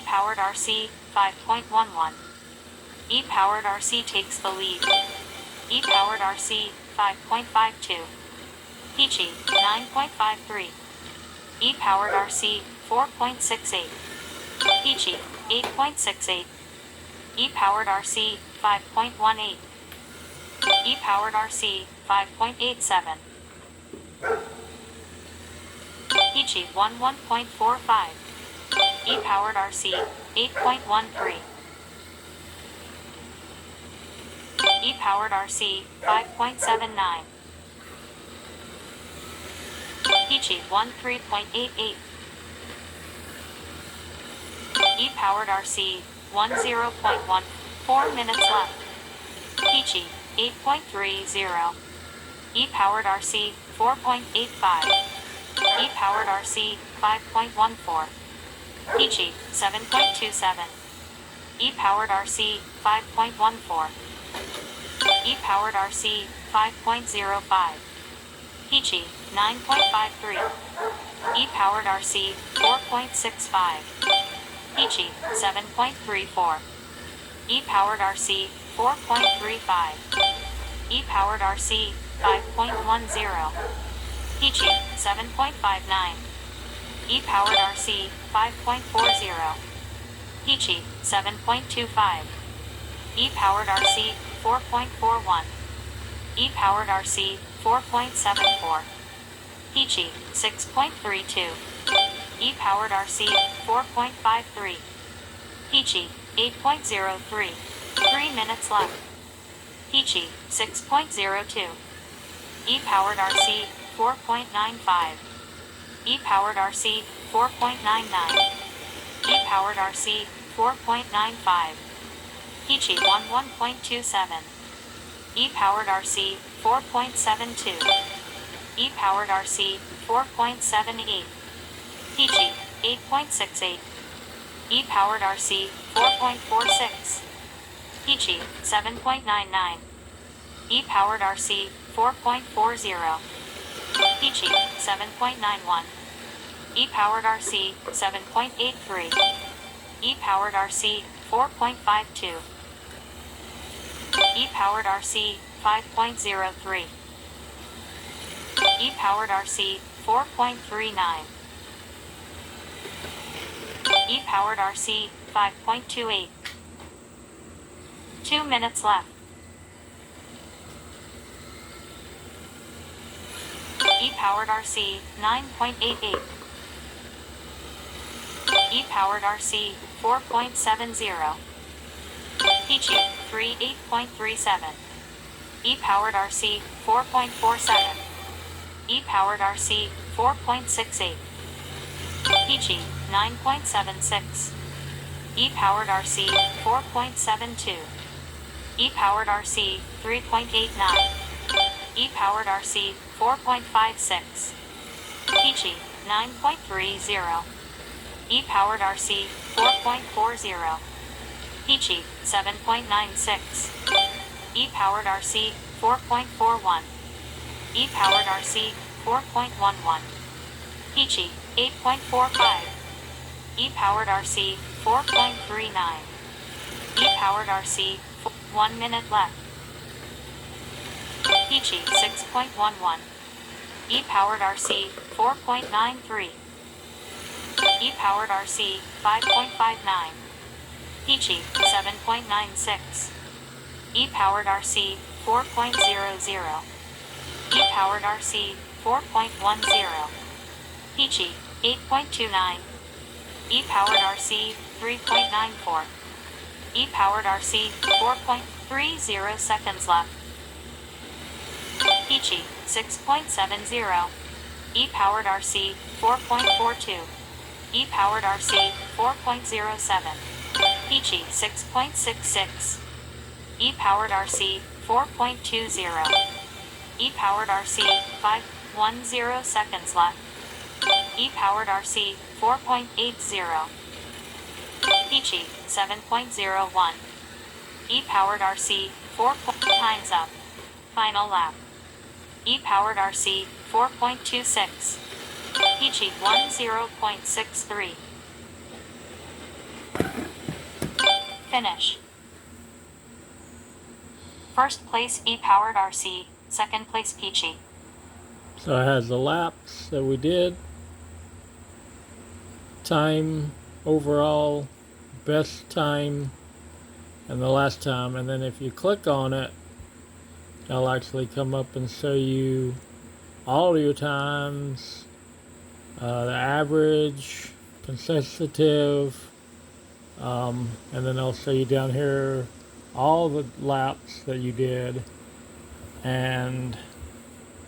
E-powered RC 5.11. E-powered RC takes the lead. E-powered RC 5.52. Peachy 9.53. E-powered RC 4.68. Peachy 8.68. E-powered RC 5.18. E-powered RC 5.87. Peachy 1.45. E-powered RC 8.13. E-powered RC 5.79. Peachy 13.88. E-powered RC 10.1. 4 minutes left. Peachy 8.30. E-powered RC 4.85. E-powered RC 5.14. Peachy 7.27. E-powered RC 5.14. E-powered RC 5.05. Peachy 9.53. E-powered RC 4.65. Peachy 7.34. E-powered RC 4.35. E-powered RC 5.10. Peachy 7.59. E-powered RC 5.40. Peachy 7.25. E-powered RC 4.41. E-powered RC 4.74. Peachy 6.32. E-powered RC 4.53. Peachy 8.03. 3 minutes left. Peachy 6.02. E-powered RC 4.95. E-powered RC 4.99. E-powered RC 4.95. Peachy 1.27. E-powered RC 4.72. E-powered RC 4.78. Peachy 8.68. E-powered RC 4.46. Peachy 7.99. E-powered RC 4.40. Peachy 7.91. E-powered RC 7.83. E-powered RC 4.52. E-powered RC 5.03. E-powered RC 4.39. E-powered RC 5.28. 2 minutes left. E-powered RC 9.88. E-powered RC 4.70. Peachy 38.37. E-powered RC 4.47. E-powered RC 4.68. Peachy 9.76. E-powered RC 4.72. E-powered RC 3.89. E-powered RC 4.56. Peachy 9.30. E-powered RC 4.40. Peachy 7.96. E-powered RC 4.41. E-powered RC 4.11. Peachy 8.45. E-powered RC 4.39. E-powered RC 1 minute left. Peachy 6.11. E-powered RC 4.93. E-powered RC 5.59. Peachy 7.96. E-powered RC 4.00. E-powered RC 4.10. Peachy 8.29. E-powered RC 3.94. E-powered RC 4.30 seconds left. Peachy 6.70. E-powered RC 4.42. E-powered RC 4.07. Peachy 6.66. E-powered RC 4.20. E-powered RC 5.10 seconds left. E-powered RC 4.80. Peachy 7.01. E-powered RC 4. Time's up. Final lap. E-powered RC 4.26. Peachy 10.63. Finish. First place E-Powered RC, second place Peachy. So it has the laps that we did, time overall, best time, and the last time. And then if you click on it, it'll actually come up and show you all your times, the average, consecutive, and then it'll show you down here all the laps that you did, and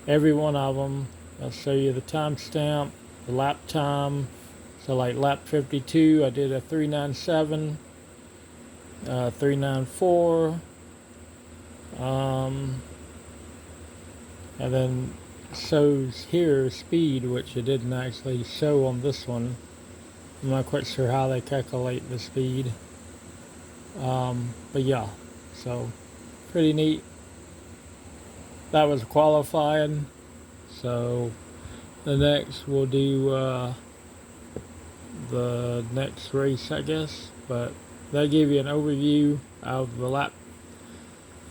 every one of them. I'll show you the timestamp, the lap time. So like lap 52, I did a 397, 394, and then shows here speed, which it didn't actually show on this one. I'm not quite sure how they calculate the speed, but yeah, so pretty neat. That was qualifying. So the next we'll do the next race, I guess, but that gave you an overview of the lap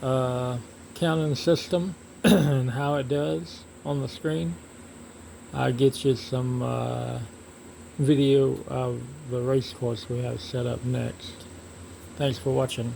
counting system and how it does on the screen. I'll get you some video of the race course we have set up next. Thanks for watching.